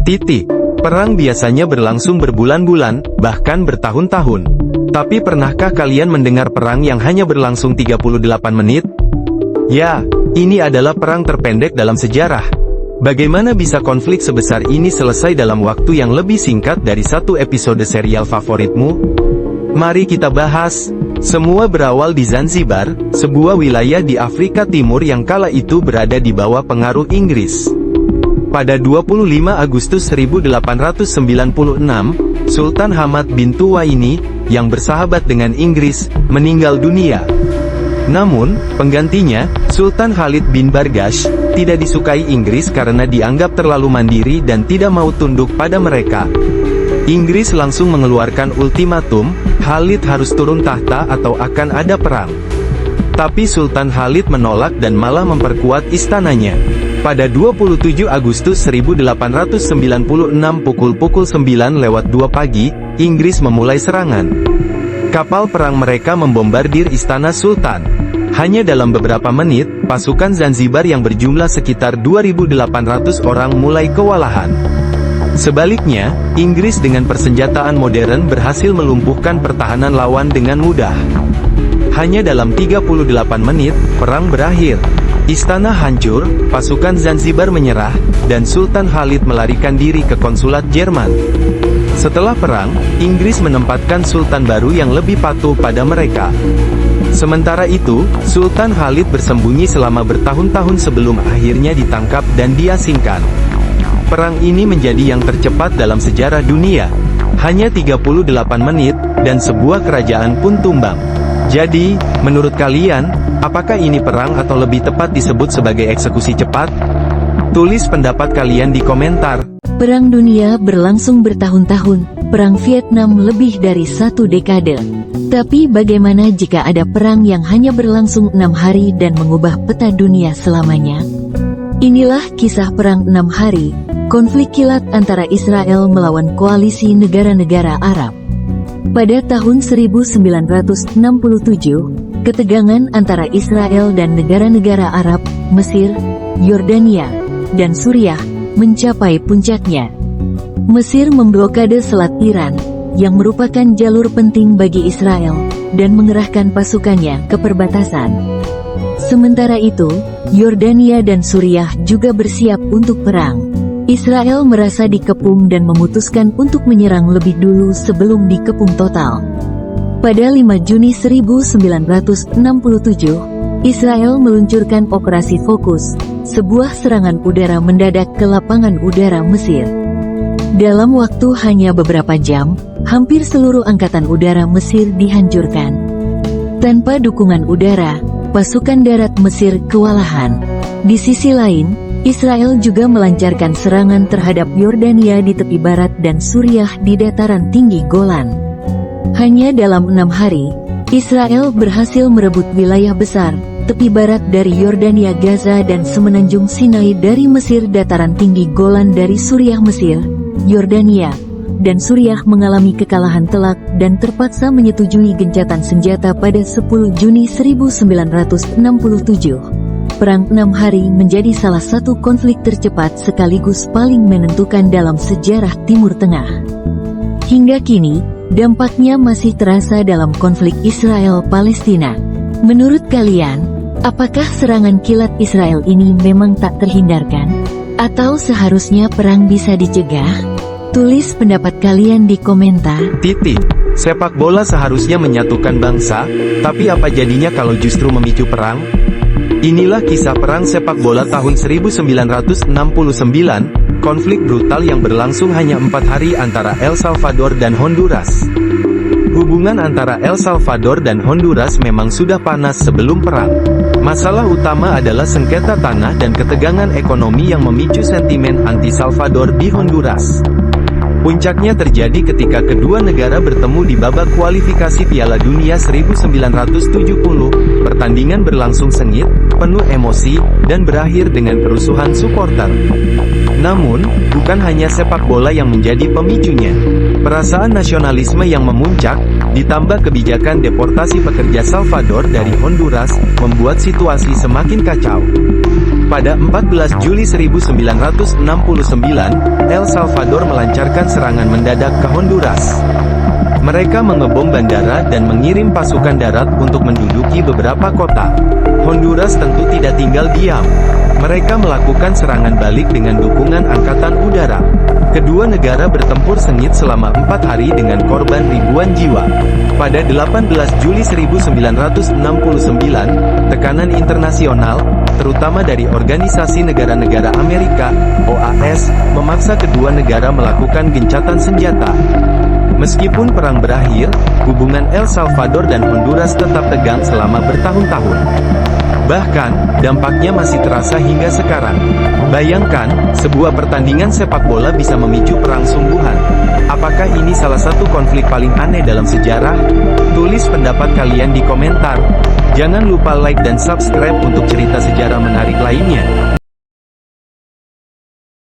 Titik. Perang biasanya berlangsung berbulan-bulan, bahkan bertahun-tahun. Tapi pernahkah kalian mendengar perang yang hanya berlangsung 38 menit? Ya, ini adalah perang terpendek dalam sejarah. Bagaimana bisa konflik sebesar ini selesai dalam waktu yang lebih singkat dari satu episode serial favoritmu? Mari kita bahas. Semua berawal di Zanzibar, sebuah wilayah di Afrika Timur yang kala itu berada di bawah pengaruh Inggris. Pada 25 Agustus 1896, Sultan Hamad bin Tuwaini, yang bersahabat dengan Inggris, meninggal dunia. Namun, penggantinya, Sultan Khalid bin Bargash, tidak disukai Inggris karena dianggap terlalu mandiri dan tidak mau tunduk pada mereka. Inggris langsung mengeluarkan ultimatum, Khalid harus turun tahta atau akan ada perang. Tapi Sultan Khalid menolak dan malah memperkuat istananya. Pada 27 Agustus 1896 pukul 9:02 pagi, Inggris memulai serangan. Kapal perang mereka membombardir istana Sultan. Hanya dalam beberapa menit, pasukan Zanzibar yang berjumlah sekitar 2.800 orang mulai kewalahan. Sebaliknya, Inggris dengan persenjataan modern berhasil melumpuhkan pertahanan lawan dengan mudah. Hanya dalam 38 menit, perang berakhir. Istana hancur, pasukan Zanzibar menyerah, dan Sultan Khalid melarikan diri ke konsulat Jerman. Setelah perang, Inggris menempatkan sultan baru yang lebih patuh pada mereka. Sementara itu, Sultan Khalid bersembunyi selama bertahun-tahun sebelum akhirnya ditangkap dan diasingkan. Perang ini menjadi yang tercepat dalam sejarah dunia. Hanya 38 menit, dan sebuah kerajaan pun tumbang. Jadi, menurut kalian, apakah ini perang atau lebih tepat disebut sebagai eksekusi cepat? Tulis pendapat kalian di komentar. Perang dunia berlangsung bertahun-tahun, perang Vietnam lebih dari 1 dekade. Tapi bagaimana jika ada perang yang hanya berlangsung 6 hari dan mengubah peta dunia selamanya? Inilah kisah perang 6 hari, konflik kilat antara Israel melawan koalisi negara-negara Arab. Pada tahun 1967, ketegangan antara Israel dan negara-negara Arab, Mesir, Yordania, dan Suriah, mencapai puncaknya. Mesir memblokade Selat Iran, yang merupakan jalur penting bagi Israel, dan mengerahkan pasukannya ke perbatasan. Sementara itu, Yordania dan Suriah juga bersiap untuk perang. Israel merasa dikepung dan memutuskan untuk menyerang lebih dulu sebelum dikepung total. Pada 5 Juni 1967, Israel meluncurkan Operasi Fokus, sebuah serangan udara mendadak ke lapangan udara Mesir. Dalam waktu hanya beberapa jam, hampir seluruh angkatan udara Mesir dihancurkan. Tanpa dukungan udara, pasukan darat Mesir kewalahan. Di sisi lain, Israel juga melancarkan serangan terhadap Yordania di tepi barat dan Suriah di dataran tinggi Golan. Hanya dalam 6 hari, Israel berhasil merebut wilayah besar, tepi barat dari Yordania Gaza dan semenanjung Sinai dari Mesir, dataran tinggi Golan dari Suriah. Mesir, Yordania, dan Suriah mengalami kekalahan telak dan terpaksa menyetujui gencatan senjata pada 10 Juni 1967. Perang 6 hari menjadi salah satu konflik tercepat sekaligus paling menentukan dalam sejarah Timur Tengah. Hingga kini, dampaknya masih terasa dalam konflik Israel-Palestina. Menurut kalian, apakah serangan kilat Israel ini memang tak terhindarkan? Atau seharusnya perang bisa dicegah? Tulis pendapat kalian di komentar. Titik. Sepak bola seharusnya menyatukan bangsa, tapi apa jadinya kalau justru memicu perang? Inilah kisah perang sepak bola tahun 1969, konflik brutal yang berlangsung hanya 4 hari antara El Salvador dan Honduras. Hubungan antara El Salvador dan Honduras memang sudah panas sebelum perang. Masalah utama adalah sengketa tanah dan ketegangan ekonomi yang memicu sentimen anti-Salvador di Honduras. Puncaknya terjadi ketika kedua negara bertemu di babak kualifikasi Piala Dunia 1970. Pertandingan berlangsung sengit, penuh emosi, dan berakhir dengan kerusuhan supporter. Namun, bukan hanya sepak bola yang menjadi pemicunya. Perasaan nasionalisme yang memuncak, ditambah kebijakan deportasi pekerja Salvador dari Honduras, membuat situasi semakin kacau. Pada 14 Juli 1969, El Salvador melancarkan serangan mendadak ke Honduras. Mereka mengebom bandara dan mengirim pasukan darat untuk menduduki beberapa kota. Honduras tentu tidak tinggal diam. Mereka melakukan serangan balik dengan dukungan angkatan udara. Kedua negara bertempur sengit selama 4 hari dengan korban ribuan jiwa. Pada 18 Juli 1969, tekanan internasional, terutama dari Organisasi Negara-Negara Amerika, OAS, memaksa kedua negara melakukan gencatan senjata. Meskipun perang berakhir, hubungan El Salvador dan Honduras tetap tegang selama bertahun-tahun. Bahkan, dampaknya masih terasa hingga sekarang. Bayangkan, sebuah pertandingan sepak bola bisa memicu perang sungguhan. Apakah ini salah satu konflik paling aneh dalam sejarah? Tulis pendapat kalian di komentar. Jangan lupa like dan subscribe untuk cerita sejarah menarik lainnya.